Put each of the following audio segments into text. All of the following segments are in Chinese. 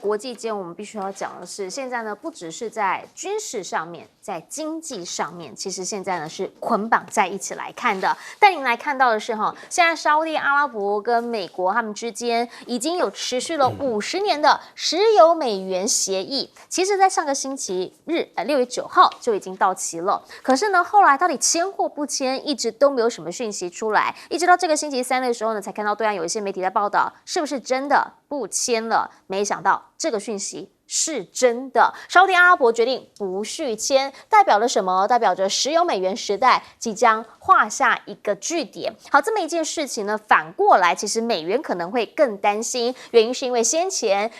国际间，我们必须要讲的是，现在呢，不只是在军事上面，在经济上面，其实现在呢是捆绑在一起来看的。带您来看到的是现在沙烏地阿拉伯跟美国他们之间已经有持续了50年的石油美元协议，其实在上个星期日6月9号就已经到期了。可是呢，后来到底签或不签，一直都没有什么讯息出来，一直到这个星期三的时候呢，才看到对岸有一些媒体在报道，是不是真的不签了？没想到这个讯息是真的，沙烏地阿拉伯决定不续签，代表了什么？代表着石油美元时代即将画下一个句点。好，这么一件事情呢，反过来其实美元可能会更担心，原因是因为先前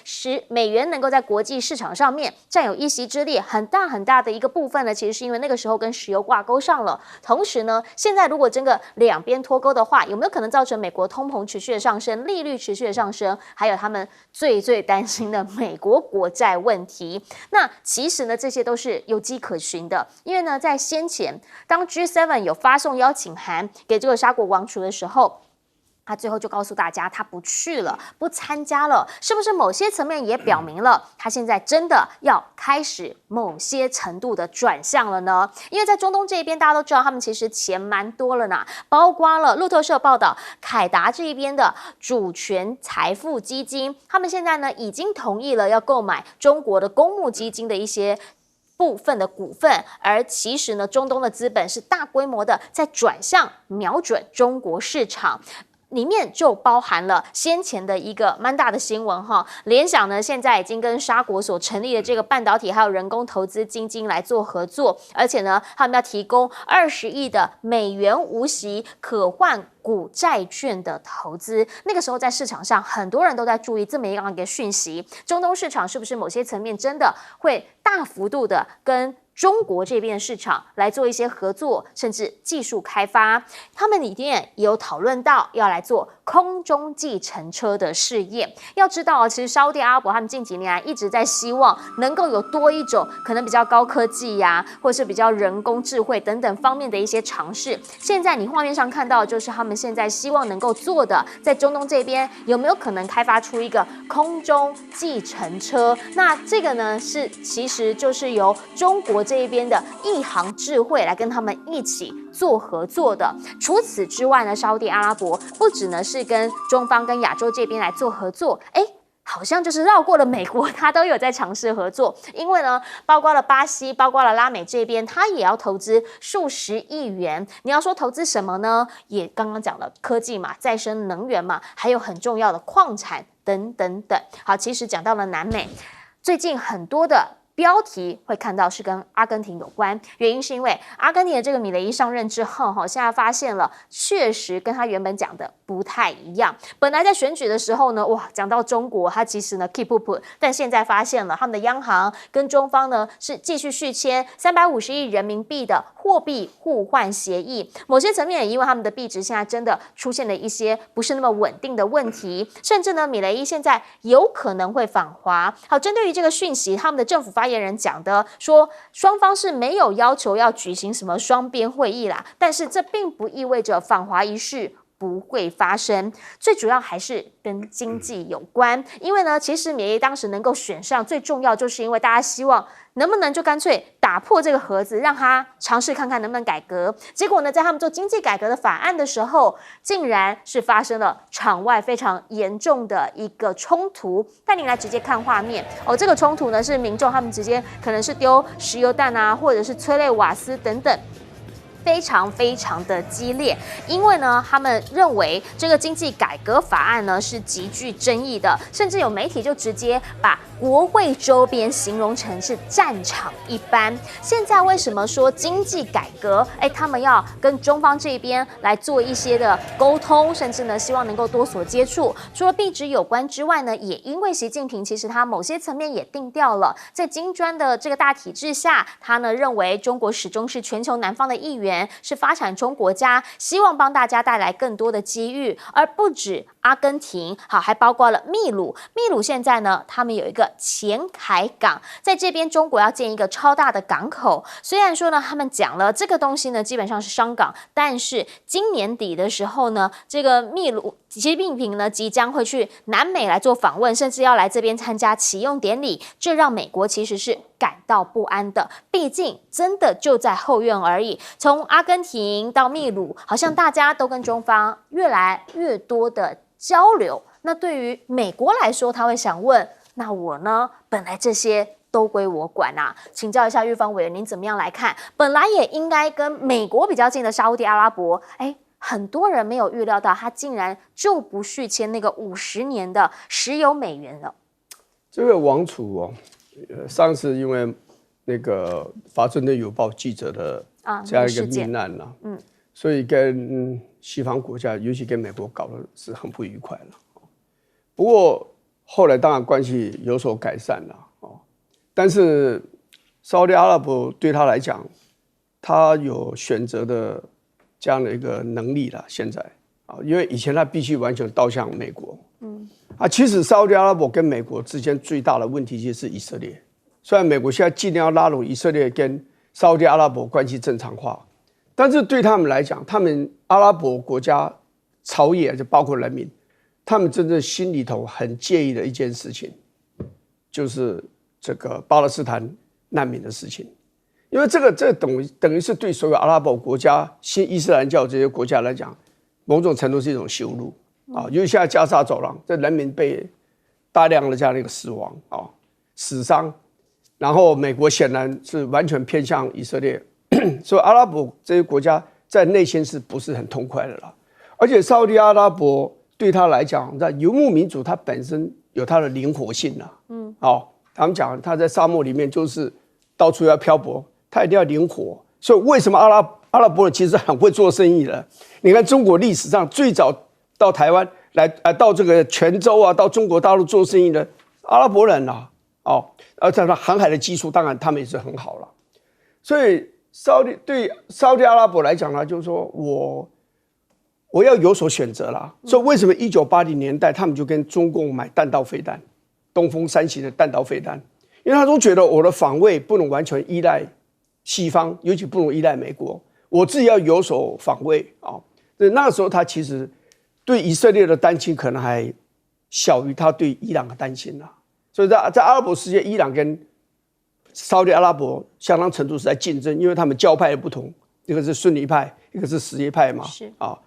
美元能够在国际市场上面占有一席之地，很大的一个部分呢，其实是因为那个时候跟石油挂钩上了。同时呢，现在如果真的两边脱钩的话，有没有可能造成美国通膨持续的上升，利率持续的上升，还有他们最担心的美国国债问题？那其实呢，这些都是有迹可循的，因为呢，在先前当 G7 有发送邀请函给这个沙国王储的时候，他最后就告诉大家，他不去了，不参加了，是不是某些层面也表明了他现在真的要开始某些程度的转向了呢？因为在中东这一边，大家都知道他们其实钱蛮多了呢，包括了路透社报道，凯达这一边的主权财富基金，他们现在呢已经同意了要购买中国的公募基金的一些部分的股份，而其实呢，中东的资本是大规模的在转向瞄准中国市场。里面就包含了先前的一个蛮大的新闻联想呢现在已经跟沙国所成立的这个半导体还有人工投资基金来做合作，而且呢他们要提供20亿的美元无息可换股债券的投资。那个时候在市场上很多人都在注意这么一个讯息，中东市场是不是某些层面真的会大幅度的跟中国这边的市场来做一些合作，甚至技术开发。他们里面也有讨论到要来做空中计程车的试验。要知道其实沙烏地阿拉伯他们近几年来一直在希望能够有多一种可能比较高科技或是比较人工智慧等等方面的一些尝试。现在你画面上看到的就是他们现在希望能够做的，在中东这边有没有可能开发出一个空中计程车？那这个呢其实就是由中国这一边的亿航智慧来跟他们一起做合作的。除此之外呢，沙烏地阿拉伯不只呢是跟中方跟亚洲这边来做合作，好像就是绕过了美国，他都有在尝试合作。因为呢，包括了巴西，包括了拉美这边，他也要投资数十亿元。你要说投资什么呢？也刚刚讲了科技嘛，再生能源嘛，还有很重要的矿产等等等。好，其实讲到了南美，最近很多的标题会看到是跟阿根廷有关，原因是因为阿根廷的这个米雷伊上任之后现在发现了确实跟他原本讲的不太一样。本来在选举的时候呢，讲到中国他其实呢 keep up， 但现在发现了他们的央行跟中方呢是继续续签350亿人民币的货币互换协议。某些层面也因为他们的币值现在真的出现了一些不是那么稳定的问题，甚至呢米雷伊现在有可能会访华。好，针对于这个讯息，他们的政府发言人讲的说，双方是没有要求要举行什么双边会议啦，但是这并不意味着访华一事不会发生，最主要还是跟经济有关。因为呢，其实米雷当时能够选上，最重要就是因为大家希望能不能就干脆打破这个盒子，让他尝试看看能不能改革。结果呢，在他们做经济改革的法案的时候，竟然是发生了场外非常严重的一个冲突。带您来直接看画面这个冲突呢是民众他们直接可能是丢石油弹或者是催泪瓦斯等等。非常的激烈，因为呢，他们认为这个经济改革法案呢是极具争议的，甚至有媒体就直接把国会周边形容成是战场一般。现在为什么说经济改革？他们要跟中方这边来做一些的沟通，甚至呢希望能够多所接触。除了币值有关之外呢，也因为习近平其实他某些层面也定调了，在金砖的这个大体制下，他呢认为中国始终是全球南方的一员。是发展中国家，希望帮大家带来更多的机遇，而不止阿根廷，好，还包括了秘鲁。秘鲁现在呢，他们有一个前海港，在这边中国要建一个超大的港口。虽然说呢，他们讲了这个东西呢，基本上是商港，但是今年底的时候呢，这个秘鲁习近平呢即将会去南美来做访问，甚至要来这边参加启用典礼，这让美国其实是感到不安的。毕竟真的就在后院而已，从阿根廷到秘鲁，好像大家都跟中方越来越多的交流。那对于美国来说，他会想问：那我呢？本来这些都归我管啊！请教一下玉芳委员，您怎么样来看？本来也应该跟美国比较近的沙烏地阿拉伯，很多人没有预料到，他竟然就不续签那个50年的石油美元了。这个王储哦，上次因为那个华盛顿邮报记者的这样一个命案了，所以跟西方国家，尤其跟美国搞得是很不愉快了。不过后来当然关系有所改善了哦，但是沙烏地阿拉伯对他来讲，他有选择的这样的一个能力了。现在啊，因为以前他必须完全倒向美国，其实沙烏地阿拉伯跟美国之间最大的问题就是以色列。虽然美国现在尽量要拉拢以色列跟沙烏地阿拉伯关系正常化，但是对他们来讲，他们阿拉伯国家朝野就包括人民，他们真正心里头很介意的一件事情，就是这个巴勒斯坦难民的事情。因为这等于是对所有阿拉伯国家、新伊斯兰教这些国家来讲，某种程度是一种羞辱啊。因为现在加沙走廊，这人民被大量的这样的一个死亡啊、死伤，然后美国显然是完全偏向以色列，所以阿拉伯这些国家在内心是不是很痛快的啦？而且沙烏地阿拉伯对他来讲，在游牧民族，它本身有它的灵活性啦。他们讲他在沙漠里面就是到处要漂泊，他一定要灵活。所以为什么阿拉伯人其实很会做生意的？你看中国历史上最早到台湾来，到这个泉州啊，到中国大陆做生意的阿拉伯人啊，而且航海的技术当然他们也是很好了。所以对沙烏地阿拉伯来讲呢，就是说我要有所选择啦。所以为什么1980年代他们就跟中共买弹道飞弹，东风3型的弹道飞弹？因为他都觉得我的防卫不能完全依赖西方，尤其不能依赖美国，我自己要有所防卫啊。那个时候他其实对以色列的担心可能还小于他对伊朗的担心啦。所以在阿拉伯世界，伊朗跟沙烏地阿拉伯相当程度是在竞争，因为他们教派的不同，一个是逊尼派，一个是什叶派嘛，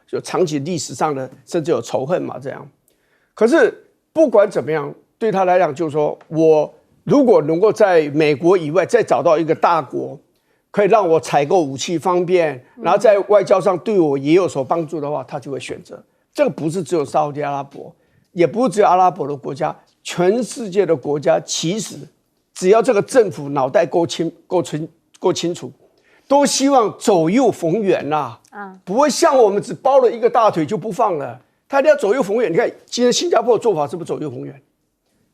就长期历史上的甚至有仇恨嘛，这样。可是不管怎么样，对他来讲，就是说我如果能够在美国以外再找到一个大国，可以让我采购武器方便，然后在外交上对我也有所帮助的话，他就会選擇。這個不是只有沙烏地阿拉伯，也不是只有阿拉伯的國家，全世界的國家其實只要這個政府腦袋夠清楚，都希望左右逢源啦，不會像我們只包了一個大腿就不放了，他一定要左右逢源。你看今天新加坡的做法是不是左右逢源？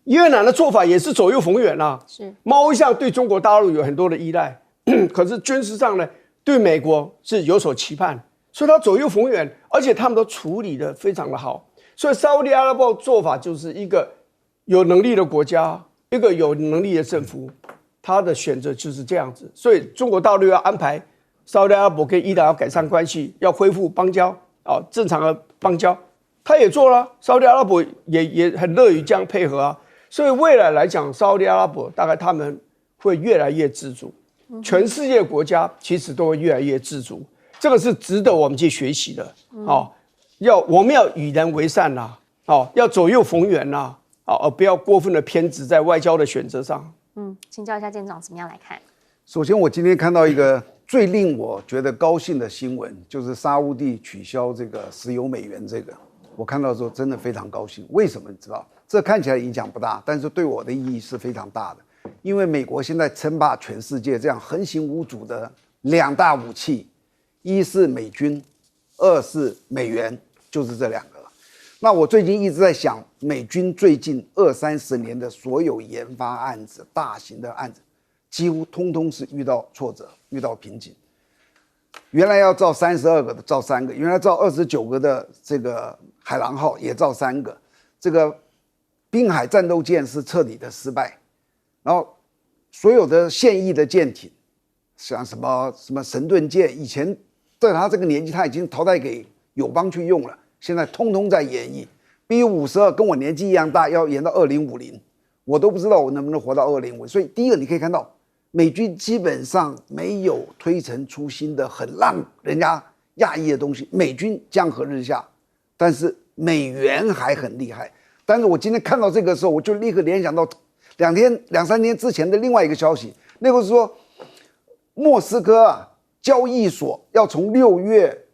越南的做法也是左右逢源啊。是猫一向对中國大陸有很多的依賴，可是軍事上呢，對美國是有所期盼，所以他左右逢源，而且他們都處理得非常的好。所以沙烏地阿拉伯做法就是一個有能力的國家，一個有能力的政府，他的選擇就是這樣子。所以中國大陸要安排沙烏地阿拉伯跟伊朗要改善關係，要恢復邦交正常的邦交，他也做了，沙烏地阿拉伯也很樂於這樣配合啊。所以未來來講，沙烏地阿拉伯大概他們會越來越自主，全世界國家其實都會越來越自主，這個是值得我們去學習的。我們要與人為善啦，要左右逢源啦，而不要過分的偏執在外交的選擇上。請教一下艦長怎麼樣來看？首先，我今天看到一個最令我覺得高興的新聞，就是沙烏地取消這個石油美元這個，我看到的時候真的非常高興。為什麼你知道？這看起來影響不大，但是對我的意義是非常大的。因為美國現在稱霸全世界，這樣橫行無阻的兩大武器，一是美軍，二是美元，就是這兩個。那我最近一直在想，美軍最近20-30年的所有研發案子，大型的案子，幾乎通通是遇到挫折，遇到瓶頸。原來要造32個的造3個，原來造29個的這個海狼号也造3个，这个滨海战斗舰是彻底的失败，然后所有的现役的舰艇，像什么神盾舰，以前在他这个年纪他已经淘汰给友邦去用了，现在通通在演绎。BU-52跟我年纪一样大，要演到2050，我都不知道我能不能活到2050。所以第一个你可以看到，美军基本上没有推陈出新的很让人家讶异的东西，美军江河日下，但是美元还很厉害。但是我今天看到这个时候，我就立刻联想到两三天之前的另外一个消息，那个是说莫斯科交易所要从6月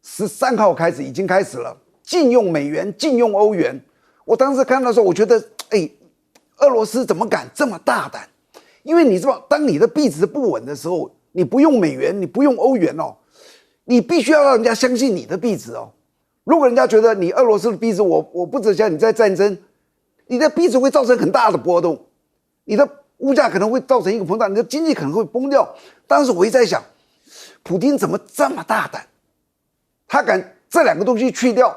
13号开始，已经开始了禁用美元、禁用欧元。我当时看到的时候，我觉得，俄罗斯怎么敢这么大胆？因为你知道，当你的币值不稳的时候，你不用美元，你不用欧元哦，你必须要让人家相信你的币值哦。如果人家觉得你俄罗斯的币值，我不只讲你在战争，你的币值会造成很大的波动，你的物价可能会造成一个膨胀，你的经济可能会崩掉。当时我一直在想，普丁怎么这么大胆？他敢这2个东西去掉，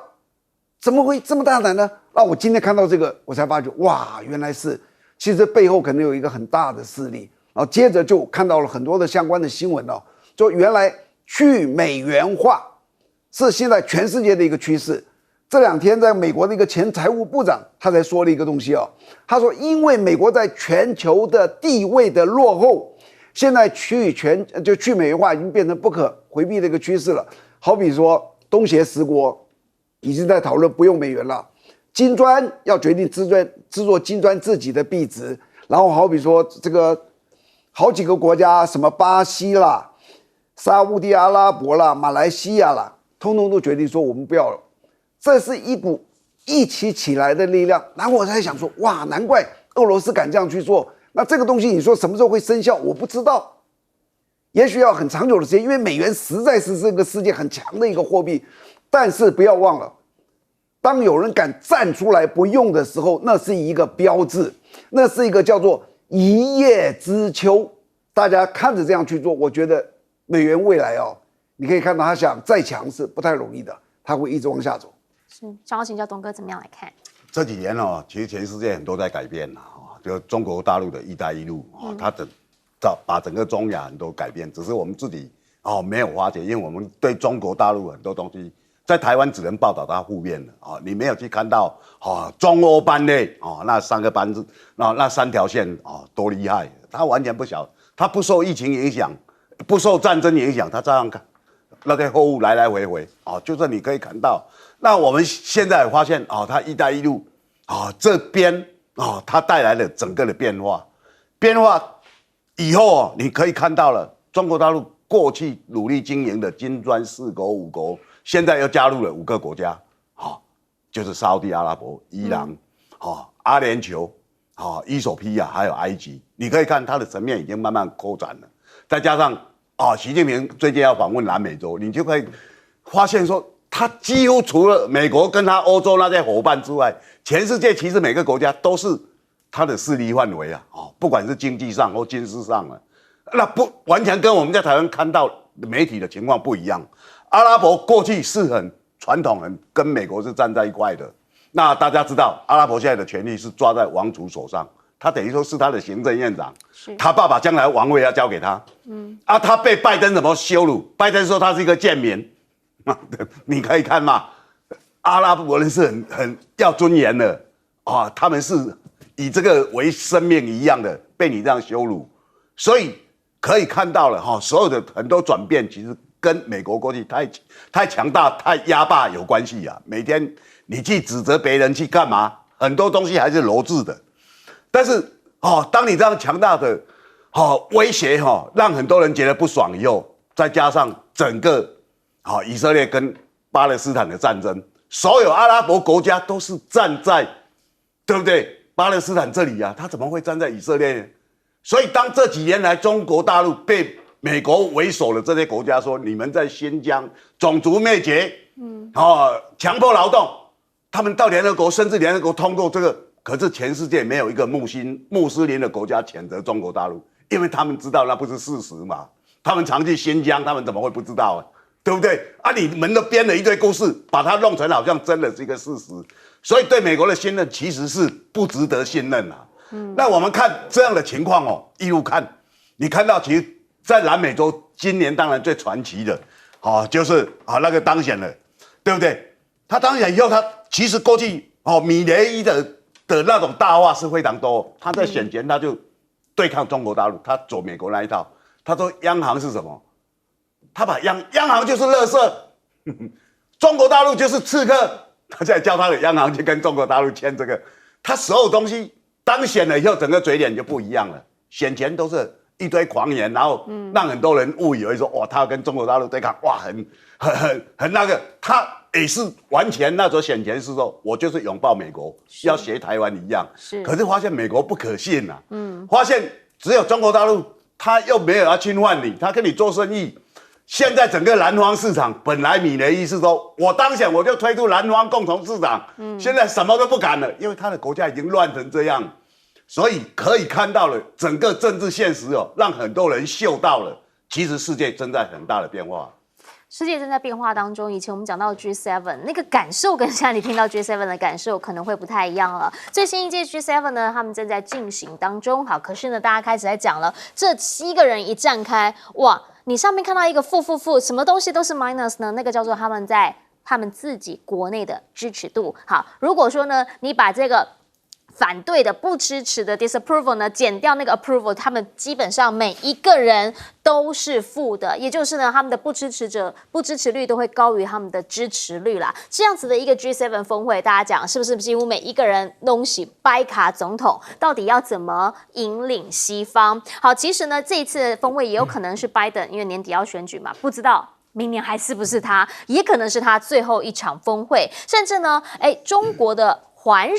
怎么会这么大胆呢？那我今天看到这个，我才发觉，哇，原来是，其实背后可能有一个很大的势力。然后接着就看到了很多的相关的新闻哦，就原来去美元化是现在全世界的一个趋势。这2天在美国的一个前财务部长他才说了一个东西哦，他说因为美国在全球的地位的落后，现在去美元化已经变成不可回避的一个趋势了。好比说东协10国已经在讨论不用美元了，金砖要决定制作金砖自己的币值，然后好比说这个好几个国家，什么巴西啦、沙烏地阿拉伯啦、马来西亚啦，通通都决定说我们不要了。这是一股一起起来的力量。然后我才想说，哇，难怪俄罗斯敢这样去做。那这个东西你说什么时候会生效？我不知道，也许要很长久的时间，因为美元实在是这个世界很强的一个货币。但是不要忘了，当有人敢站出来不用的时候，那是一个标志，那是一个叫做一叶知秋。大家看着这样去做，我觉得美元未来哦，你可以看到它想再强是不太容易的，它会一直往下走。是，想要请教东哥怎么样来看？这几年哦，其实全世界很多在改变啦，就中国大陆的一带一路它把整个中亚很多改变，只是我们自己没有发觉，因为我们对中国大陆很多东西在台湾只能报道它负面的你没有去看到中欧班列那3个班子那3条线多厉害，他完全不晓，他不受疫情影响，不受战争影响，他照样看那些货物来来回回就是你可以看到。那我们现在发现它一带一路这边它带来了整个的变化以后你可以看到了中国大陆过去努力经营的金砖4国5国，现在又加入了5个国家就是沙烏地阿拉伯、伊朗阿联酋伊索比亚还有埃及，你可以看它的层面已经慢慢扩展了。再加上习近平最近要访问南美洲，你就可以发现说，他几乎除了美国跟他欧洲那些伙伴之外，全世界其实每个国家都是他的势力范围不管是经济上或军事上那不完全跟我们在台湾看到媒体的情况不一样。阿拉伯过去是很传统，很跟美国是站在一块的。那大家知道，阿拉伯现在的权力是抓在王储手上，他等于说是他的行政院长，他爸爸将来王位要交给他。他被拜登怎么羞辱？拜登说他是一个贱民。你可以看嘛，阿拉伯人是很要尊严的他们是以这个为生命一样的，被你这样羞辱，所以可以看到了所有的很多转变，其实跟美国过去太强大、太压霸有关系啊。每天你去指责别人去干嘛？很多东西还是骡子的。但是当你这样强大的威胁让很多人觉得不爽以后，再加上整个以色列跟巴勒斯坦的战争，所有阿拉伯国家都是站在，对不对？巴勒斯坦这里他怎么会站在以色列呢？所以当这几年来中国大陆被美国为首的这些国家说你们在新疆种族灭绝，强迫劳动，他们到联合国，甚至联合国通过这个，可是全世界没有一个穆斯林的国家谴责中国大陆，因为他们知道那不是事实嘛。他们常去新疆，他们怎么会不知道对不对？啊，你们都编了一堆故事，把它弄成好像真的是一个事实，所以对美国的信任其实是不值得信任啊。那我们看这样的情况哦，一路看，你看到其实，在南美洲今年当然最传奇的，就是那个当选了，对不对？他当选以后，他其实过去米雷伊的那种大话是非常多，他在选前他就对抗中国大陆，他走美国那一套，他说央行是什么？他把央行就是垃圾，中国大陆就是刺客，他现在叫他的央行去跟中国大陆签这个，他所有东西。当选了以后，整个嘴脸就不一样了。选前都是一堆狂言，然后让很多人误以为说，哇，他要跟中国大陆对抗，哇，很那个。他也是完全那时候选前是说，我就是拥抱美国，要学台湾一样。可是发现美国不可信啊，发现只有中国大陆，他又没有要侵犯你，他跟你做生意。现在整个南方市场，本来米雷伊是说我当选我就推出南方共同市场，现在什么都不敢了，因为他的国家已经乱成这样，所以可以看到了整个政治现实让很多人嗅到了，其实世界正在很大的变化。世界正在变化当中，以前我们讲到 G7 那个感受跟现在你听到 G7 的感受可能会不太一样了。最新一届 G7 呢，他们正在进行当中。好，可是呢，大家开始在讲了，这7个人一站开，哇！你上面看到一个负，什么东西都是 minus 呢？那个叫做他们自己国内的支持度。好，如果说呢，你把这个反对的、不支持的 disapproval 呢，减掉那个 approval， 他们基本上每一个人都是负的，也就是呢，他们的不支持率都会高于他们的支持率啦。这样子的一个 G7 峰会，大家讲是不是几乎每一个人都是掰卡总统？到底要怎么引领西方？好，其实呢，这一次峰会也有可能是拜登，因为年底要选举嘛，不知道。明年还是不是他，也可能是他最后一场峰会，甚至呢，中国的环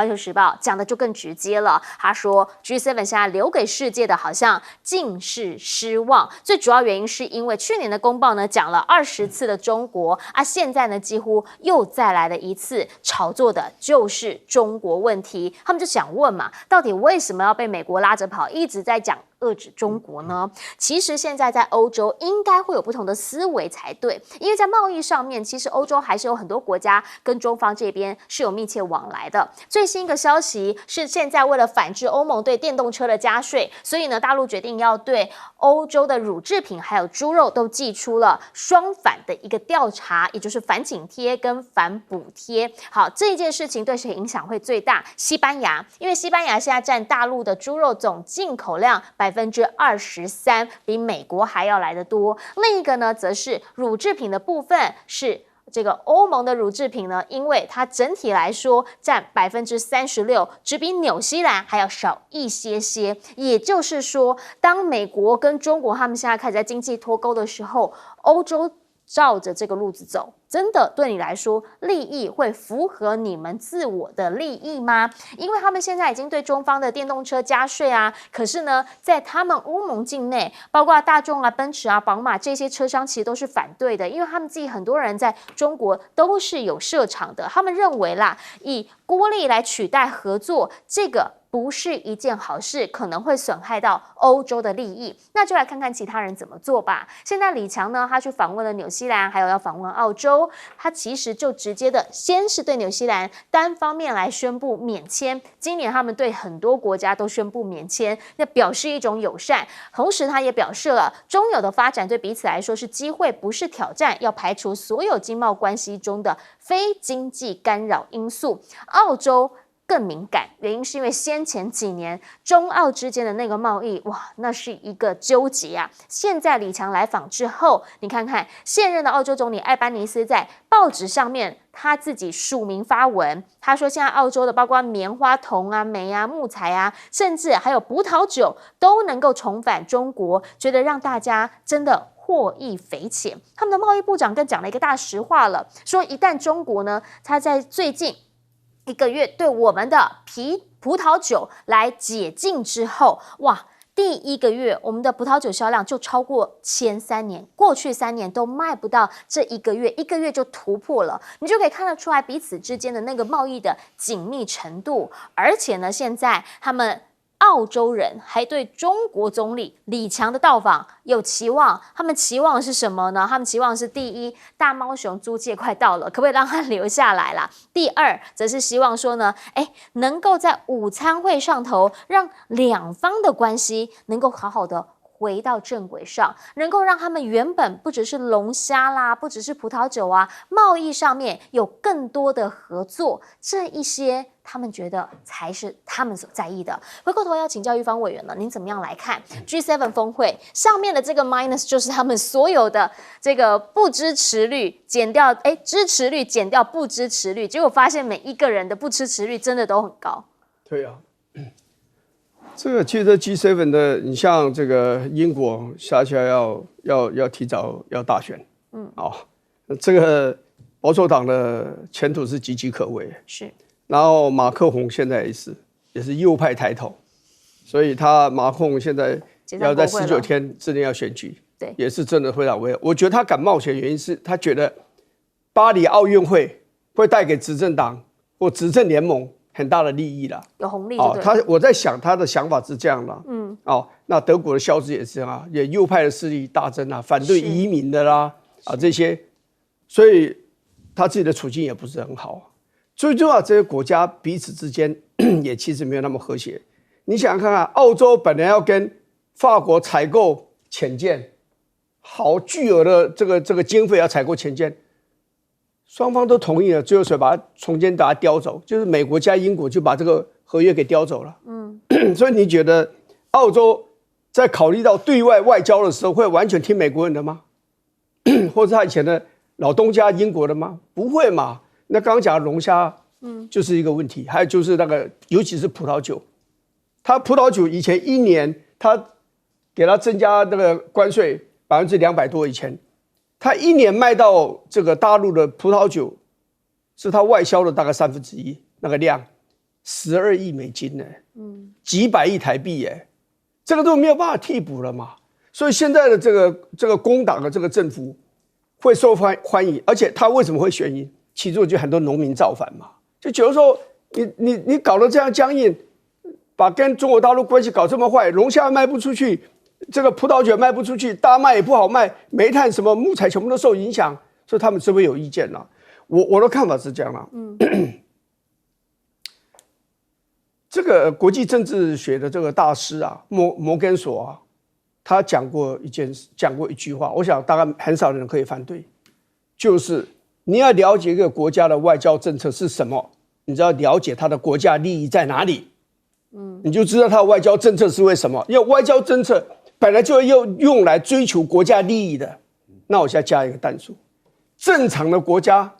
球时报讲的就更直接了，他说 G7 现在留给世界的好像尽是失望，最主要原因是因为去年的公报呢讲了20次的中国啊，现在呢几乎又再来了一次炒作的就是中国问题，他们就想问嘛，到底为什么要被美国拉着跑，一直在讲遏制中国呢？其实现在在欧洲应该会有不同的思维才对，因为在贸易上面，其实欧洲还是有很多国家跟中方这边是有密切往来的。最新一个消息是，现在为了反制欧盟对电动车的加税，所以呢，大陆决定要对欧洲的乳制品还有猪肉都寄出了双反的一个调查，也就是反紧贴跟反补贴。好，这一件事情对谁影响会最大？西班牙，因为西班牙现在占大陆的猪肉总进口量23%，比美国还要来得多。另一个呢，则是乳制品的部分是。这个欧盟的乳制品呢，因为它整体来说占36%，只比纽西兰还要少一些些。也就是说，当美国跟中国他们现在开始在经济脱钩的时候，欧洲照着这个路子走，真的对你来说利益会符合你们自我的利益吗？因为他们现在已经对中方的电动车加税啊，可是呢，在他们欧盟境内，包括大众啊、奔驰啊、宝马这些车商其实都是反对的，因为他们自己很多人在中国都是有设厂的，他们认为啦，以国力来取代合作，这个不是一件好事，可能会损害到欧洲的利益。那就来看看其他人怎么做吧。现在李强呢，他去访问了纽西兰，还有要访问澳洲，他其实就直接的，先是对纽西兰单方面来宣布免签。今年他们对很多国家都宣布免签，那表示一种友善。同时，他也表示了中纽的发展对彼此来说是机会，不是挑战，要排除所有经贸关系中的非经济干扰因素。澳洲更敏感，原因是因为先前几年中澳之间的那个贸易，哇，那是一个纠结啊。现在李强来访之后，你看看现任的澳洲总理艾班尼斯在报纸上面他自己署名发文，他说现在澳洲的包括棉花、铜啊、煤啊、木材啊，甚至还有葡萄酒都能够重返中国，觉得让大家真的获益匪浅。他们的贸易部长更讲了一个大实话了，说一旦中国呢，他在最近1个月对我们的葡萄酒来解禁之后，哇，第1个月我们的葡萄酒销量就超过前3年，过去3年都卖不到这1个月，1个月就突破了，你就可以看得出来彼此之间的那个贸易的紧密程度。而且呢，现在他们澳洲人还对中国总理李强的到访有期望，他们期望的是什么呢？他们期望的是第一，大猫熊租借快到了，可不可以让他留下来啦？第二，则是希望说呢，能够在午餐会上头，让两方的关系能够好好的回到正轨上，能够让他们原本不只是龙虾啦，不只是葡萄酒啊，贸易上面有更多的合作，这一些他们觉得才是他们所在意的。回过头要请教玉芳委员了，您怎么样来看 G7 峰会上面的这个 minus， 就是他们所有的这个不支持率减掉，支持率减掉不支持率，结果发现每一个人的不支持率真的都很高。对啊。这个其实 G7 的，你像这个英国下下要提早要大选，这个保守党的前途是岌岌可危。是，然后马克宏现在也是右派抬头，所以马克宏现在要在19天之内要选举，对，也是真的非常危险。我觉得他敢冒险的原因是他觉得巴黎奥运会会带给执政党或执政联盟很大的利益啦，有红利就对了。我在想他的想法是这样啦，那德国的肖兹也是这样啊，也右派的势力大增啊，反对移民的啦，这些，所以他自己的处境也不是很好。最重要，这些国家彼此之间也其实没有那么和谐。你想想看看，澳洲本来要跟法国采购潜舰，好巨额的这个经费要采购潜舰。双方都同意了，最后谁把它从间把它叼走？就是美国加英国就把这个合约给叼走了。所以你觉得澳洲在考虑到对外外交的时候，会完全听美国人的吗？或者他以前的老东家英国的吗？不会嘛。那刚刚讲的龙虾，就是一个问题。还有就是那个，尤其是葡萄酒，他葡萄酒以前1年他给他增加那个关税200%多以前。他1年卖到这个大陆的葡萄酒，是他外销的大概1/3，那个量，12亿美金呢，几百亿台币耶，这个都没有办法替补了嘛。所以现在的这个工党的这个政府会受欢迎，而且他为什么会选赢？其中就很多农民造反嘛，就觉得说你搞得这样僵硬，把跟中国大陆关系搞这么坏，龙虾卖不出去。这个葡萄酒卖不出去，大麦也不好卖，煤炭什么木材全部都受影响，所以他们是会有意见啦。我的看法是这样啦。这个国际政治学的这个大师啊，摩根索啊，他讲过一句话，我想大概很少人可以反对，就是你要了解一个国家的外交政策是什么，你只要了解他的国家利益在哪里，你就知道他的外交政策是为什么。因为外交政策本来就要用来追求国家利益的。那我现在加一个但书，正常的国家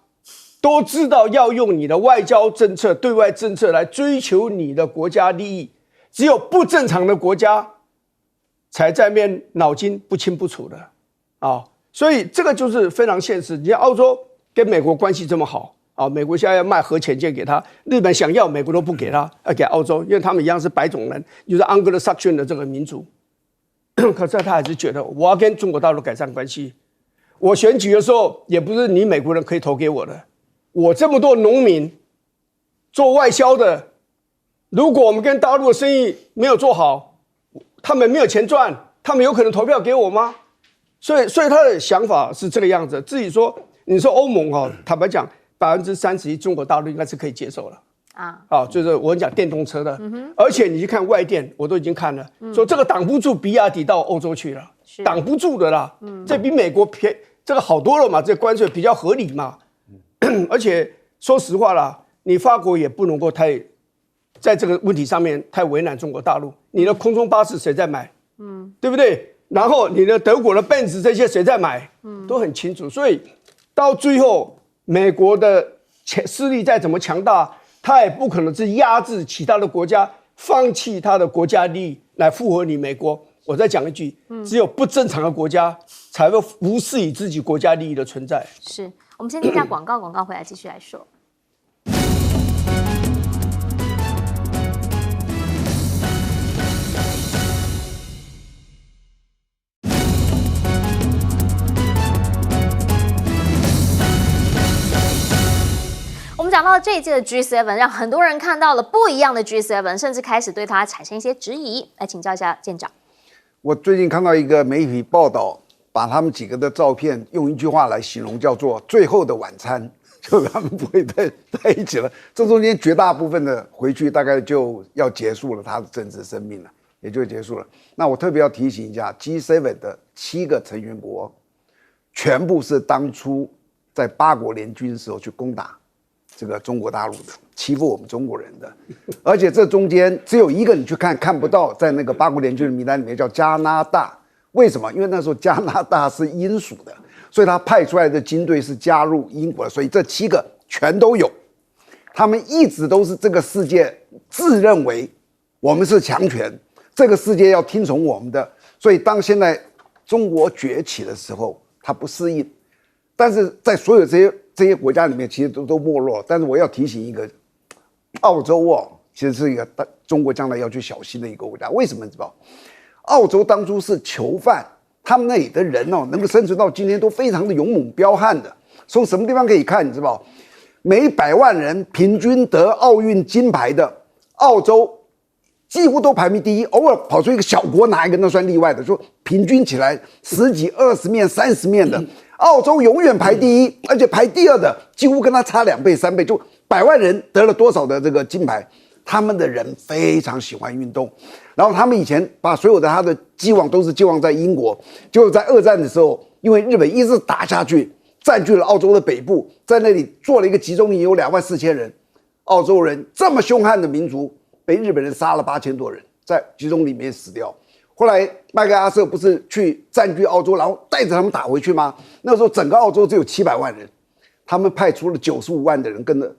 都知道要用你的外交政策、对外政策来追求你的国家利益，只有不正常的国家才在那边脑筋不清不楚的所以这个就是非常现实。你看澳洲跟美国关系这么好美国现在要卖核潜舰给他，日本想要美国都不给他，要给澳洲，因为他们一样是白种人，就是 Anglo-Saxon 的这个民族。可是他还是觉得我要跟中国大陆改善关系。我选举的时候也不是你美国人可以投给我的，我这么多农民做外销的，如果我们跟大陆的生意没有做好，他们没有钱赚，他们有可能投票给我吗？所以他的想法是这个样子。自己说，你说欧盟坦白讲，31%中国大陆应该是可以接受了。就是我讲电动车的，而且你去看外电，我都已经看了，说这个挡不住比亚迪到欧洲去了，挡不住的啦。这比美国这个好多了嘛，这关税比较合理嘛。而且说实话啦，你法国也不能够在这个问题上面太为难中国大陆。你的空中巴士谁在买？对不对？然后你的德国的奔驰这些谁在买？都很清楚。所以到最后，美国的势力再怎么强大，他也不可能是压制其他的国家，放弃他的国家利益来附和你美国。我再讲一句，只有不正常的国家才会无视于自己国家利益的存在。是，我们先听一下广告，广告回来继续来说。讲到这一届的 G7， 让很多人看到了不一样的 G7， 甚至开始对它产生一些质疑。来请教一下舰长。我最近看到一个媒体报道，把他们几个的照片用一句话来形容，叫做“最后的晚餐”，就是他们不会在一起了。这中间绝大部分的回去大概就要结束了他的政治生命了，也就结束了。那我特别要提醒一下 ，G7 的7个成员国，全部是当初在8国联军的时候去攻打这个中国大陆的，欺负我们中国人的，而且这中间只有一个你去看不到，在那个8国联军的名单里面叫加拿大。为什么？因为那时候加拿大是英属的，所以他派出来的军队是加入英国的，所以这7个全都有。他们一直都是这个世界自认为我们是强权，这个世界要听从我们的，所以当现在中国崛起的时候，他不适应。但是在所有这些国家里面，其实都没落。但是我要提醒一个，澳洲哦，其实是一个中国将来要去小心的一个国家。为什么你知道？澳洲当初是囚犯，他们那里的人哦，能够生存到今天都非常的勇猛彪悍的。从什么地方可以看？你知道？每100万人平均得奥运金牌的澳洲，几乎都排名第一，偶尔跑出一个小国拿一个那算例外的。说平均起来10几、20面、30面的。澳洲永远排第一，而且排第2的几乎跟他差2倍、3倍，就100万人得了多少的这个金牌。他们的人非常喜欢运动，然后他们以前把所有的他的寄望都是寄望在英国，结果在2战的时候，因为日本一直打下去，占据了澳洲的北部，在那里做了一个集中营，有24000人，澳洲人这么凶悍的民族，被日本人杀了8000多人，在集中营里面死掉。后来麦克阿瑟不是去占据澳洲，然后带着他们打回去吗？那时候整个澳洲只有700万人，他们派出了95万的人跟着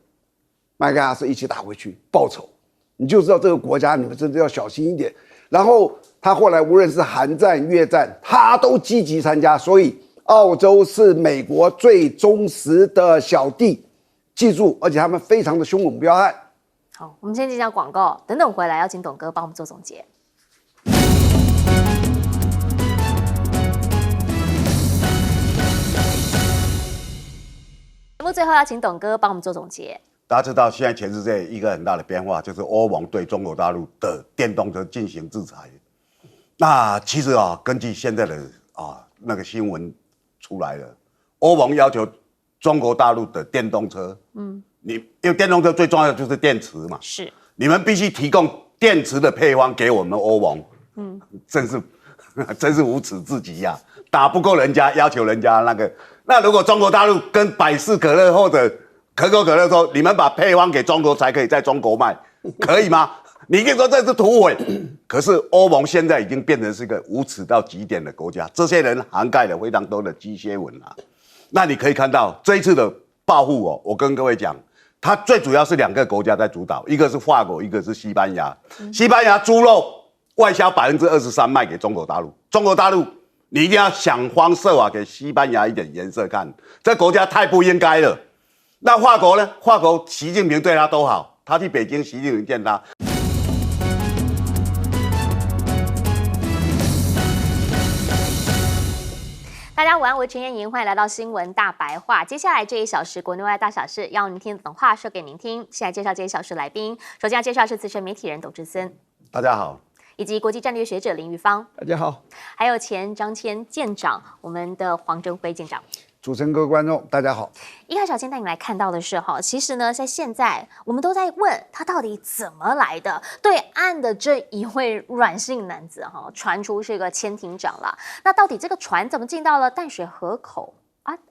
麦克阿瑟一起打回去报仇。你就知道这个国家你们真的要小心一点。然后他后来无论是韩战、越战，他都积极参加，所以澳洲是美国最忠实的小弟，记住，而且他们非常的凶猛彪悍。好，我们先进下广告，等等回来要请董哥帮我们做总结。节目最后要请董哥帮我们做总结。大家知道，现在全世界一个很大的变化，就是欧盟对中国大陆的电动车进行制裁。那其实啊，根据现在的那个新闻出来了，欧盟要求中国大陆的电动车，因为电动车最重要的就是电池嘛，是，你们必须提供电池的配方给我们欧盟，真是无耻至极呀！打不过人家，要求人家那如果中国大陆跟百事可乐或者可口可乐说，你们把配方给中国才可以在中国卖，可以吗？你一定说这是土匪。可是欧盟现在已经变成是一个无耻到极点的国家，这些人涵盖了非常多的机械文啊。那你可以看到这一次的报复哦，我跟各位讲，它最主要是2个国家在主导，一个是法国，一个是西班牙。西班牙猪肉外销23%卖给中国大陆，中国大陆你一定要想方设法给西班牙一点颜色看，这国家太不应该了。那法国呢？法国习近平对他都好，他去北京，习近平见他。大家午安，我是陈燕莹，欢迎来到新闻大白话。接下来这1小时国内外大小事，要您听懂话说给您听。现在介绍这1小时来宾，首先要介绍是资深媒体人董志森，大家好，以及国际战略学者林玉芳，大家好，还有前张骞舰长，我们的黄征辉舰长。主持人各位观众，大家好。一开始先带你来看到的是其实呢，在现在我们都在问他到底怎么来的。对岸的这一位阮姓男子传出是个潜艇长啦。那到底这个船怎么进到了淡水河口？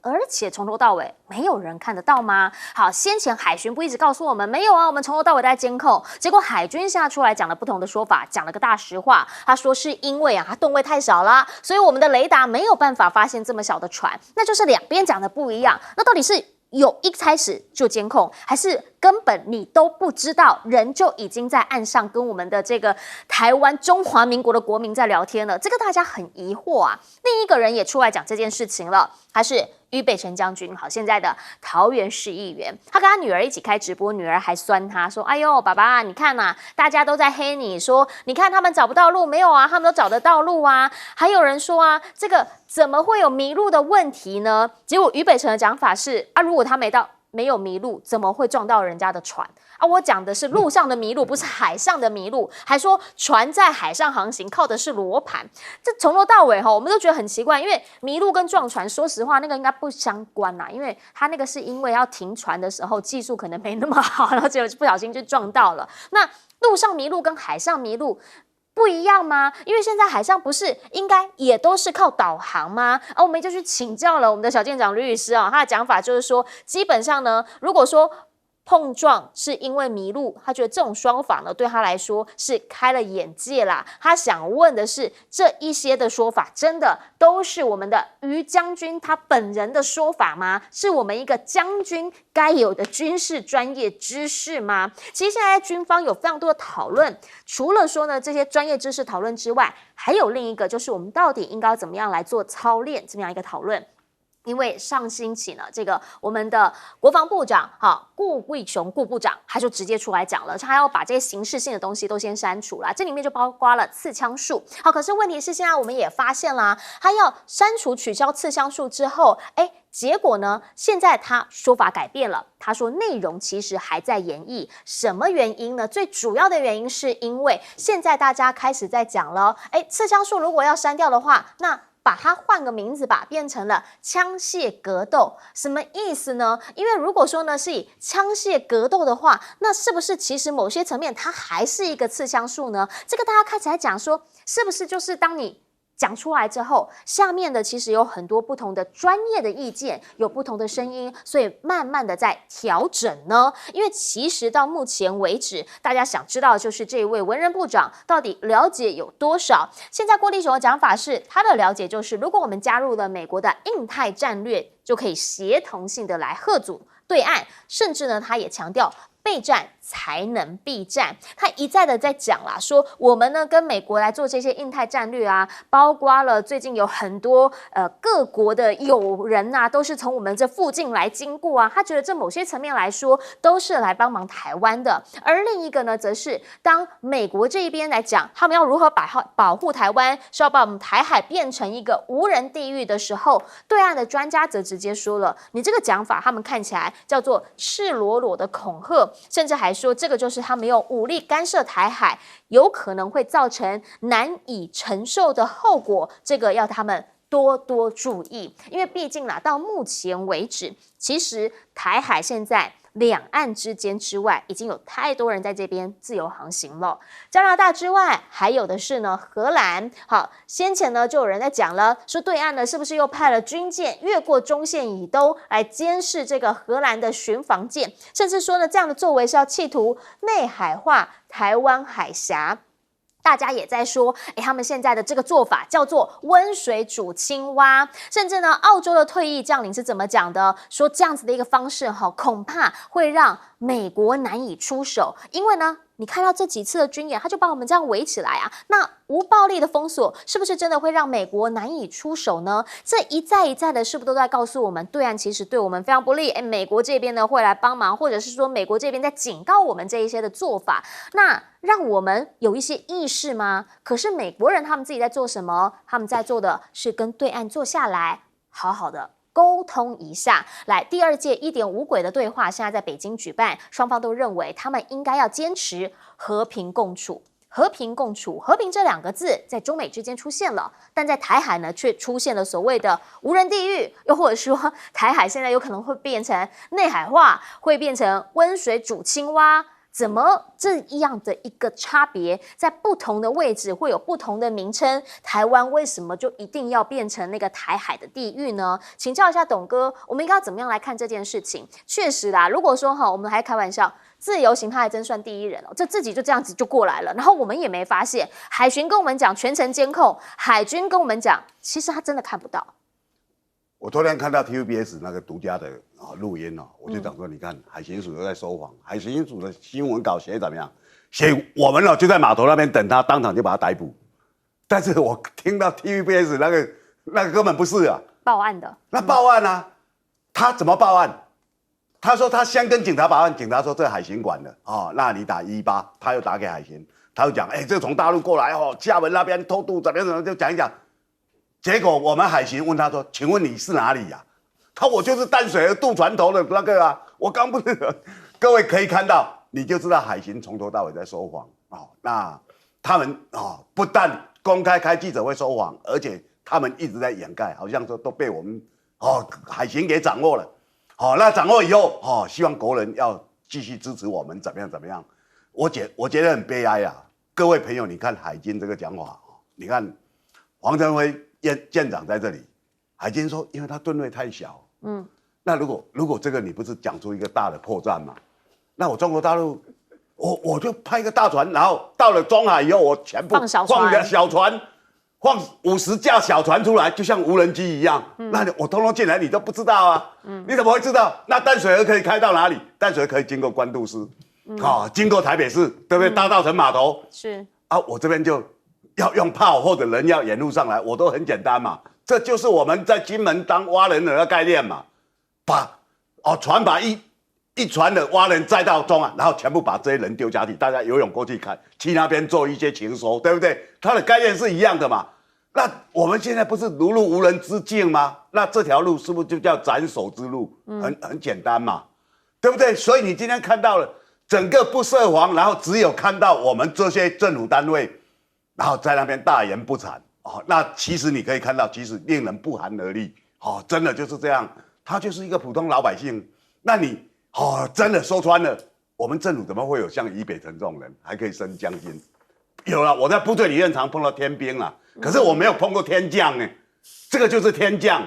而且从头到尾没有人看得到吗？好，先前海巡部一直告诉我们没有啊，我们从头到尾都在监控。结果海军下出来讲了不同的说法，讲了个大实话。他说是因为它吨位太少了，所以我们的雷达没有办法发现这么小的船。那就是两边讲的不一样。那到底是有一开始就监控，还是根本你都不知道，人就已经在岸上跟我们的这个台湾中华民国的国民在聊天了？这个大家很疑惑啊。另一个人也出来讲这件事情了，他是于北辰将军，好，现在的桃园市议员，他跟他女儿一起开直播，女儿还酸他说：“哎呦，爸爸，你看啊，大家都在黑你说，你看他们找不到路，没有啊，他们都找得到路啊。”还有人说啊，这个怎么会有迷路的问题呢？结果于北辰的讲法是如果他没有迷路，怎么会撞到人家的船啊？我讲的是路上的迷路，不是海上的迷路。还说船在海上航行靠的是罗盘，这从头到尾我们都觉得很奇怪。因为迷路跟撞船，说实话那个应该不相关啦，因为他那个是因为要停船的时候技术可能没那么好，然后结果不小心就撞到了。那路上迷路跟海上迷路不一样吗？因为现在海上不是应该也都是靠导航吗？我们就去请教了我们的小舰长吕律师他的讲法就是说，基本上呢，如果说碰撞是因为迷路，他觉得这种说法呢，对他来说是开了眼界啦。他想问的是，这一些的说法真的都是我们的于将军他本人的说法吗？是我们一个将军该有的军事专业知识吗？其实现在军方有非常多的讨论，除了说呢这些专业知识讨论之外，还有另一个就是我们到底应该怎么样来做操练这么样一个讨论。因为上星期呢，这个我们的国防部长顾贵雄顾部长，他就直接出来讲了，他要把这些形式性的东西都先删除了，这里面就包括了刺枪术。可是问题是现在我们也发现啦，他要删除取消刺枪术之后，结果呢，现在他说法改变了，他说内容其实还在研议。什么原因呢？最主要的原因是因为现在大家开始在讲了，刺枪术如果要删掉的话，那把它换个名字吧，变成了枪械格斗。什么意思呢？因为如果说呢是以枪械格斗的话，那是不是其实某些层面它还是一个刺枪术呢？这个大家开始来讲说，是不是就是当你讲出来之后，下面的其实有很多不同的专业的意见，有不同的声音，所以慢慢的在调整呢。因为其实到目前为止，大家想知道的就是这位文人部长到底了解有多少。现在郭立雄的讲法是，他的了解就是，如果我们加入了美国的印太战略，就可以协同性的来吓阻对岸，甚至呢，他也强调备战才能避战。他一再的在讲啦，说我们呢跟美国来做这些印太战略啊，包括了最近有很多各国的友人啊，都是从我们这附近来经过啊。他觉得这某些层面来说都是来帮忙台湾的。而另一个呢，则是当美国这一边来讲，他们要如何保护台湾，是要把我们台海变成一个无人地狱的时候，对岸的专家则直接说了，你这个讲法他们看起来叫做赤裸裸的恐吓，甚至还说这个就是他们用武力干涉台海，有可能会造成难以承受的后果，这个要他们多多注意。因为毕竟到目前为止，其实台海现在两岸之间之外，已经有太多人在这边自由航行了。加拿大之外，还有的是呢荷兰。先前呢就有人在讲了，说对岸呢是不是又派了军舰越过中线以东来监视这个荷兰的巡防舰，甚至说呢这样的作为是要企图内海化台湾海峡。大家也在说，他们现在的这个做法叫做温水煮青蛙。甚至呢，澳洲的退役将领是怎么讲的？说这样子的一个方式恐怕会让美国难以出手，因为呢，你看到这几次的军演，他就把我们这样围起来啊。那无暴力的封锁，是不是真的会让美国难以出手呢？这一再一再的，是不是都在告诉我们，对岸其实对我们非常不利？美国这边呢会来帮忙，或者是说美国这边在警告我们这一些的做法，那让我们有一些意识吗？可是美国人他们自己在做什么？他们在做的是跟对岸坐下来，好好的沟通一下。来，第二届1.5轨的对话现在在北京举办，双方都认为他们应该要坚持和平共处。和平共处，和平这两个字在中美之间出现了，但在台海呢却出现了所谓的无人地狱，又或者说台海现在有可能会变成内海化，会变成温水煮青蛙。怎么这样的一个差别，在不同的位置会有不同的名称？台湾为什么就一定要变成那个台海的地狱呢？请教一下董哥，我们应该要怎么样来看这件事情？确实啦，如果说我们还开玩笑，自由行他还真算第一人这自己就这样子就过来了，然后我们也没发现。海巡跟我们讲全程监控，海军跟我们讲，其实他真的看不到。我昨天看到 TVBS 那个独家的录音我就讲说，你看海巡署都在收访，海巡署的新闻稿写怎么样？写我们就在码头那边等他，当场就把他逮捕。但是我听到 TVBS 那个根本不是报案的。那报案啊，他怎么报案？他说他先跟警察报案，警察说这海巡管的那你打118，他又打给海巡，他又讲这从大陆过来厦门那边偷渡怎么样就讲一讲。结果我们海巡问他说：“请问你是哪里呀？”我就是淡水的渡船头的那个我刚不是，各位可以看到，你就知道海巡从头到尾在说谎哦。那他们不但公开开记者会说谎，而且他们一直在掩盖，好像说都被我们海巡给掌握了。那掌握以后希望国人要继续支持我们，怎么样？我觉得很悲哀啊。各位朋友，你看海军这个讲法，你看黄腾辉舰长在这里，海军说因为他吨位太小，那如果这个你不是讲出一个大的破绽吗？那我中国大陆。我就派一个大船，然后到了中海以后，我全部放个小船，放50架小船出来，就像无人机一样。那我通通进来，你都不知道啊？你怎么会知道？那淡水河可以开到哪里？淡水河可以经过关渡司，经过台北市，对不对？大稻埕码头是啊，我这边就要用炮或者人要沿路上来，我都很简单嘛。这就是我们在金门当蛙人的概念嘛，船把一船的蛙人载到中岸，然后全部把这些人丢下去，大家游泳过去看，去那边做一些情收，对不对？它的概念是一样的嘛。那我们现在不是如入无人之境吗？那这条路是不是就叫斩首之路？很简单嘛，对不对？所以你今天看到了整个不设防，然后只有看到我们这些政府单位，然后在那边大言不惭那其实你可以看到，其实令人不寒而栗真的就是这样，他就是一个普通老百姓。那你真的说穿了，我们政府怎么会有像俞北辰这种人，还可以升将军？有了，我在部队里面常碰到天兵啦，可是我没有碰过天将呢。这个就是天将，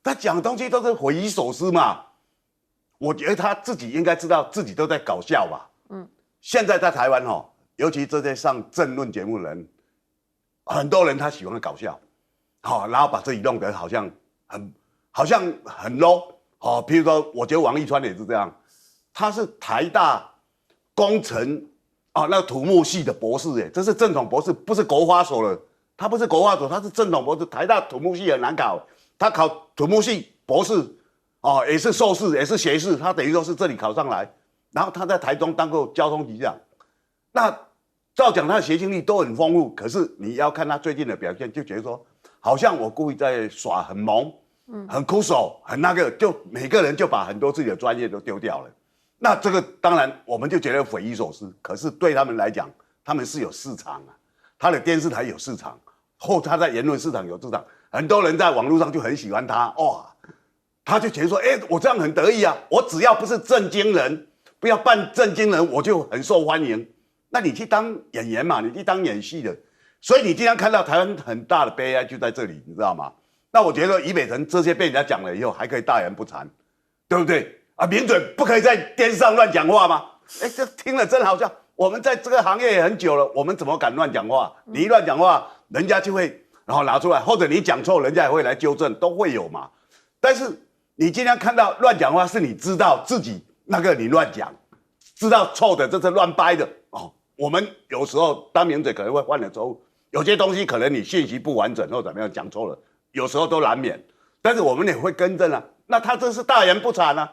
他讲的东西都是匪夷所思嘛。我觉得他自己应该知道自己都在搞笑吧。现在在台湾尤其这些上政论节目的人，很多人他喜欢搞笑，然后把自己弄得好像很 low。譬如说，我觉得王一川也是这样，他是台大工程那土木系的博士，这是正统博士，不是国发所的。他不是国发所，他是正统博士。台大土木系很难考，他考土木系博士，也是硕士，也是学士，他等于说是这里考上来。然后他在台中当过交通局长，那照讲他的学经历都很丰富，可是你要看他最近的表现，就觉得说，好像我故意在耍很萌。很枯手，很那个，就每个人就把很多自己的专业都丢掉了。那这个当然我们就觉得匪夷所思，可是对他们来讲，他们是有市场啊，他的电视台有市场，他在言论市场有市场，很多人在网络上就很喜欢他，他就觉得说，我这样很得意啊，我只要不是正经人，不要扮正经人，我就很受欢迎。那你去当演员嘛，你去当演戏的，所以你今天看到台湾很大的悲哀就在这里，你知道吗？那我觉得俞北辰这些被人家讲了以后，还可以大言不惭，对不对啊？名嘴不可以在电视上乱讲话吗？这听了真好笑。我们在这个行业也很久了，我们怎么敢乱讲话？你一乱讲话，人家就会然后拿出来，或者你讲错，人家也会来纠正，都会有嘛。但是你今天看到乱讲话，是你知道自己那个你乱讲，知道错的，这是乱掰的我们有时候当名嘴可能会犯了错误，有些东西可能你信息不完整或怎么样讲错了。有时候都难免，但是我们也会更正啊。那他这是大言不惭啊，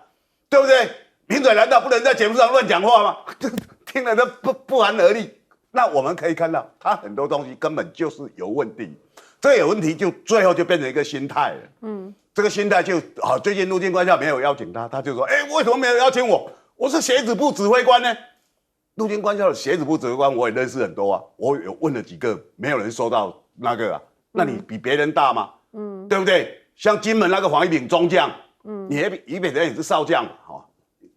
对不对？名嘴难道不能在节目上乱讲话吗？听了都不寒而栗。那我们可以看到，他很多东西根本就是有问题。这个有问题就最后就变成一个心态了。这个心态就最近陆军官校没有邀请他，他就说：为什么没有邀请我？我是协子部指挥官呢。陆军官校的协子部指挥官我也认识很多啊，我有问了几个，没有人收到那个啊。那你比别人大吗？对不对？像金门那个黄一丙中将，你俞北辰也是少将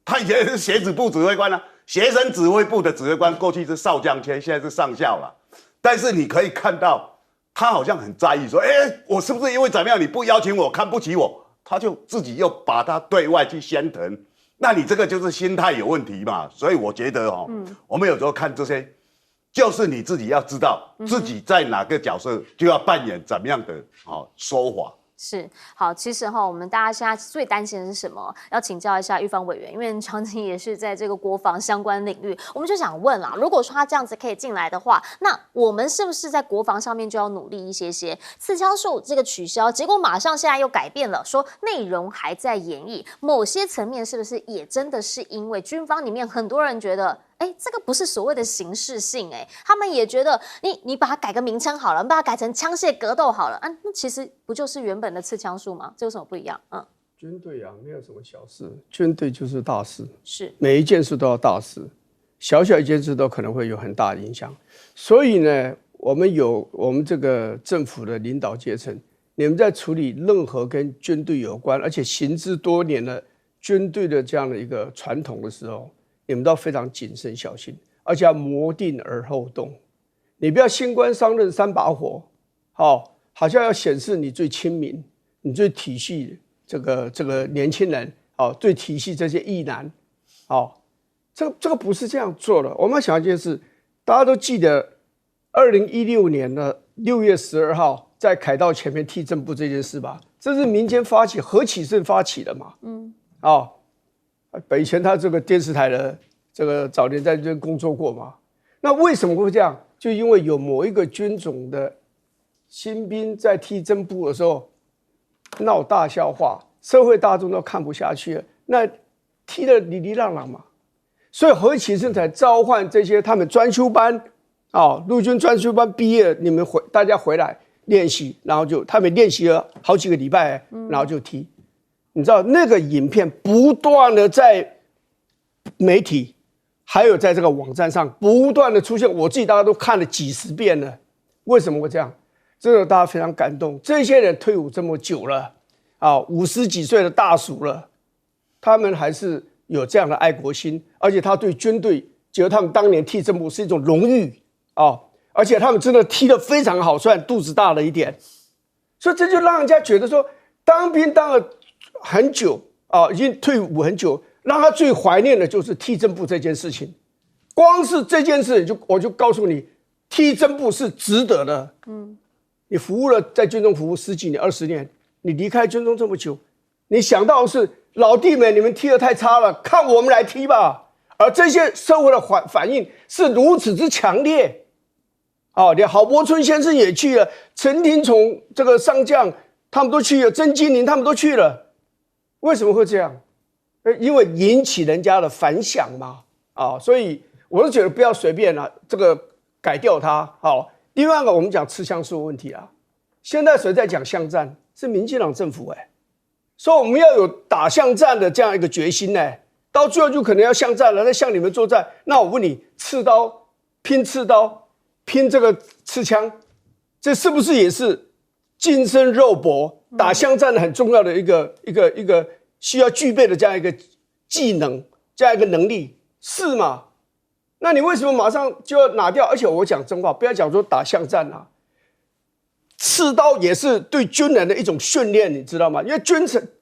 他以前也是协子部指挥官学生指挥部的指挥官，过去是少将签，现在是上校了。但是你可以看到，他好像很在意，说，我是不是因为怎么样你不邀请我，看不起我？他就自己又把他对外去宣腾，那你这个就是心态有问题嘛。所以我觉得我们有时候看这些。就是你自己要知道自己在哪个角色，就要扮演怎么样的说法。是好，其实我们大家现在最担心的是什么？要请教一下玉芳委员，因为常婷也是在这个国防相关领域，我们就想问啦，如果说他这样子可以进来的话，那我们是不是在国防上面就要努力一些？刺枪术这个取消，结果马上现在又改变了，说内容还在演绎，某些层面是不是也真的是因为军方里面很多人觉得？这个不是所谓的形式性，他们也觉得你把它改个名称好了，你把它改成枪械格斗好了那其实不就是原本的刺枪术吗？这有什么不一样？军队啊，没有什么小事，军队就是大事，是每一件事都要大事，小小一件事都可能会有很大的影响。所以呢，我们这个政府的领导阶层，你们在处理任何跟军队有关，而且行之多年的军队的这样的一个传统的时候，你们都要非常谨慎小心，而且要谋定而后动。你不要新官上任三把火，好像要显示你最亲民，你最体恤这个年轻人，最体恤这些役男，这个不是这样做的。我们要想一件事，大家都记得2016年的6月12号在凯道前面踢正步这件事吧？这是民间发起，何启胜发起的嘛？以前他这个电视台的这个早年在这边工作过嘛。那为什么会这样？就因为有某一个军种的新兵在踢正步的时候闹大笑话，社会大众都看不下去了，那踢得哩哩浪浪嘛。所以何启胜才召唤这些他们专修班，陆军专修班毕业，你们大家回来练习，然后他们练习了好几个礼拜，然后就踢。你知道那个影片不断的在媒体还有在这个网站上不断的出现，我自己大家都看了几十遍了。为什么会这样？这个大家非常感动。这些人退伍这么久了，50几岁的大叔了，他们还是有这样的爱国心，而且他对军队觉得他们当年踢正步是一种荣誉而且他们真的踢得非常好，虽然肚子大了一点，所以这就让人家觉得说，当兵当了很久已经退伍很久，让他最怀念的就是踢正步这件事情。光是这件事我就告诉你，踢正步是值得的。你服务了，在军中服务10几年、20年，你离开军中这么久，你想到的是老弟们，你们踢得太差了，看我们来踢吧。而这些社会的反应是如此之强烈，连郝柏村先生也去了，陈廷宠这个上将他们都去了，曾金林他们都去了。为什么会这样？因为引起人家的反响嘛，所以我是觉得不要随便这个改掉它。另外一个我们讲吃香素的问题现在谁在讲巷战？是民进党政府所以我们要有打巷战的这样一个决心到最后就可能要巷战了，再向你们作战。那我问你，刺刀拼这个刺枪，这是不是也是近身肉搏打巷战的很重要的一个需要具备的这样一个技能，这样一个能力，是吗？那你为什么马上就要拿掉？而且我讲真话，不要讲说打巷战刺刀也是对军人的一种训练，你知道吗？因为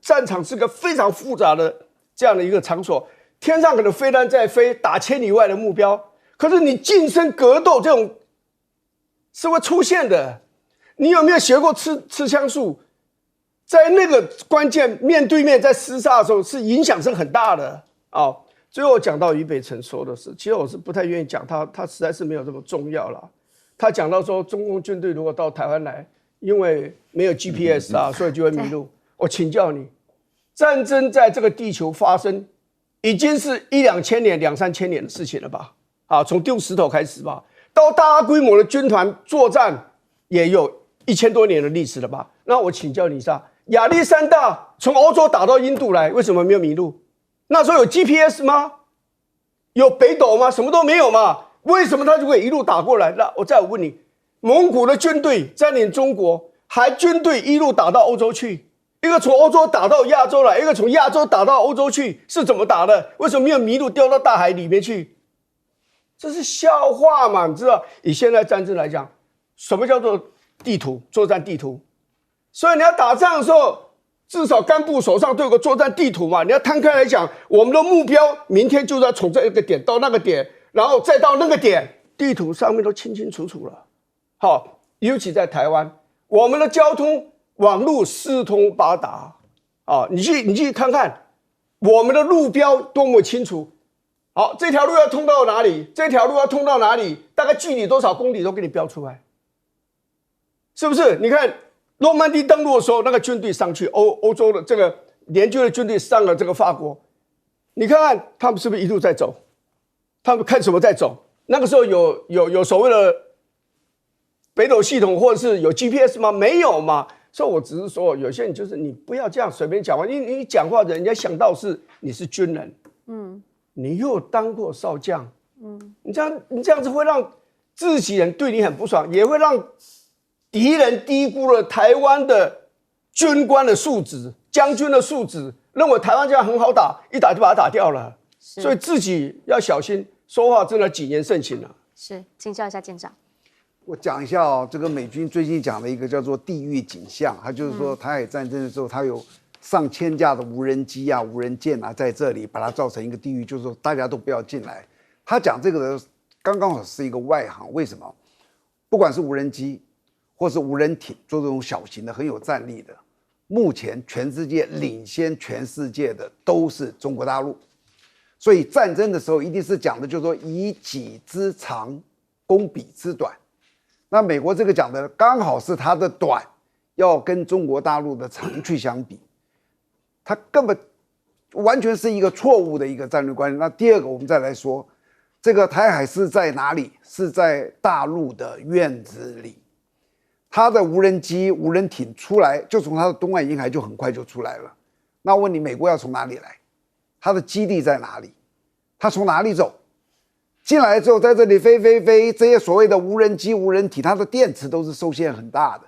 战场是个非常复杂的这样的一个场所，天上可能飞弹在飞，打千里外的目标，可是你近身格斗这种是会出现的。你有没有学过刺枪术？在那个关键面对面在厮杀的时候，是影响是很大的最后讲到俞北辰说的是，其实我是不太愿意讲他实在是没有这么重要了。他讲到说，中共军队如果到台湾来，因为没有 GPS 所以就会迷路。我请教你，战争在这个地球发生，已经是1、2千年、2、3千年的事情了吧？从丢石头开始吧，到大规模的军团作战，也有1000多年的历史了吧？那我请教你一下，亚历山大从欧洲打到印度来，为什么没有迷路？那时候有 GPS 吗？有北斗吗？什么都没有嘛。为什么他就会一路打过来？那我再问你，蒙古的军队占领中国，还军队一路打到欧洲去，一个从欧洲打到亚洲来，一个从亚洲打到欧洲去，是怎么打的？为什么没有迷路掉到大海里面去？这是笑话嘛？你知道，以现在战争来讲，什么叫做地图？作战地图。所以你要打仗的时候，至少干部手上都有个作战地图嘛。你要摊开来讲，我们的目标明天就要从这个点到那个点，然后再到那个点，地图上面都清清楚楚了。尤其在台湾，我们的交通网路四通八达你去看看我们的路标多么清楚。这条路要通到哪里？这条路要通到哪里？大概距离多少公里都给你标出来，是不是？你看诺曼底登陆的时候，那个军队上去，欧洲的这个联军的军队上了这个法国，你看看他们是不是一路在走？他们看什么在走？那个时候有所谓的北斗系统或者是有 GPS 吗？没有嘛。所以我只是说，有些人就是你不要这样随便讲话，因为你讲话人家想到是你是军人，你又当过少将，你这样子会让自己人对你很不爽，也会让敌人低估了台湾的军官的素质、将军的素质，认为台湾这样很好打，一打就把他打掉了。所以自己要小心说话，真的谨言慎行了。是，请教一下舰长。我讲一下哦，这个美军最近讲的一个叫做地狱景象，它就是说台海战争的时候，它有上千架的无人机啊、无人舰啊在这里，把它造成一个地狱，就是说大家都不要进来。他讲这个的刚刚好是一个外行，为什么？不管是无人机或是无人艇，做这种小型的很有战力的，目前全世界领先全世界的都是中国大陆。所以战争的时候一定是讲的，就是说以己之长攻彼之短。那美国这个讲的刚好是它的短要跟中国大陆的长去相比，它根本完全是一个错误的一个战略观念。那第二个，我们再来说，这个台海是在哪里？是在大陆的院子里，它的无人机、无人艇出来，就从它的东岸沿海就很快就出来了。那我问你，美国要从哪里来？它的基地在哪里？它从哪里走？进来之后，在这里飞，这些所谓的无人机、无人体，它的电池都是受限很大的。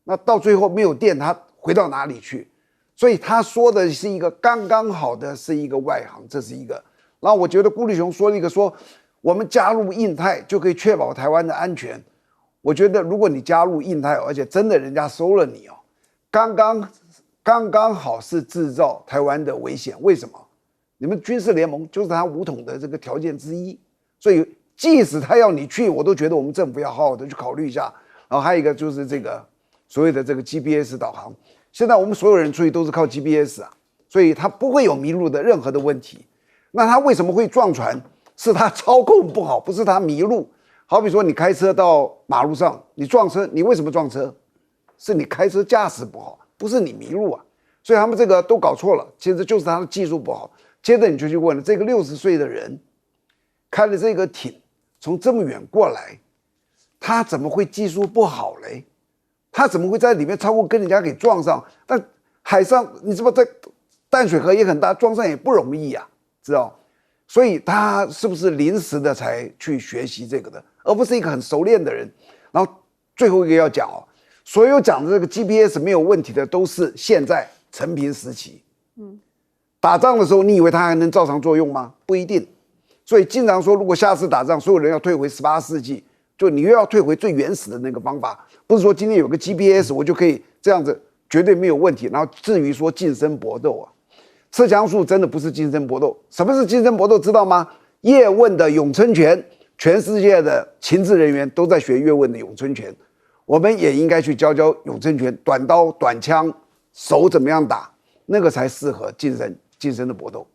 那到最后没有电，它回到哪里去？所以他说的是一个刚刚好的，是一个外行，这是一个。然后我觉得顾立雄说了一个说，我们加入印太就可以确保台湾的安全。我觉得如果你加入印太，而且真的人家收了你哦，刚刚好是制造台湾的危险。为什么？你们军事联盟就是他武统的这个条件之一。所以，即使他要你去，我都觉得我们政府要好好的去考虑一下。然后还有一个就是这个所谓的这个 GPS 导航，现在我们所有人出去都是靠 GPS 啊，所以他不会有迷路的任何的问题。那他为什么会撞船？是他操控不好，不是他迷路。好比说你开车到马路上，你撞车，你为什么撞车？是你开车驾驶不好，不是你迷路啊。所以他们这个都搞错了，其实就是他的技术不好。接着你就去问了，这个60岁的人开了这个艇从这么远过来，他怎么会技术不好嘞？他怎么会在里面超过跟人家给撞上？但海上你知道在淡水河也很大，撞上也不容易啊，知道？所以他是不是临时的才去学习这个的，而不是一个很熟练的人？然后最后一个要讲哦，所有讲的这个 GPS 没有问题的都是现在承平时期。打仗的时候你以为它还能照常作用吗？不一定。所以经常说，如果下次打仗，所有人要退回18世纪，就你又要退回最原始的那个方法，不是说今天有个 GPS 我就可以这样子，绝对没有问题。然后至于说近身搏斗啊，刺枪术真的不是近身搏斗。什么是近身搏斗？知道吗？叶问的咏春拳，全世界的情治人员都在学叶问的咏春拳，我们也应该去教教咏春拳，短刀、短枪，手怎么样打，那个才适合近身的搏斗。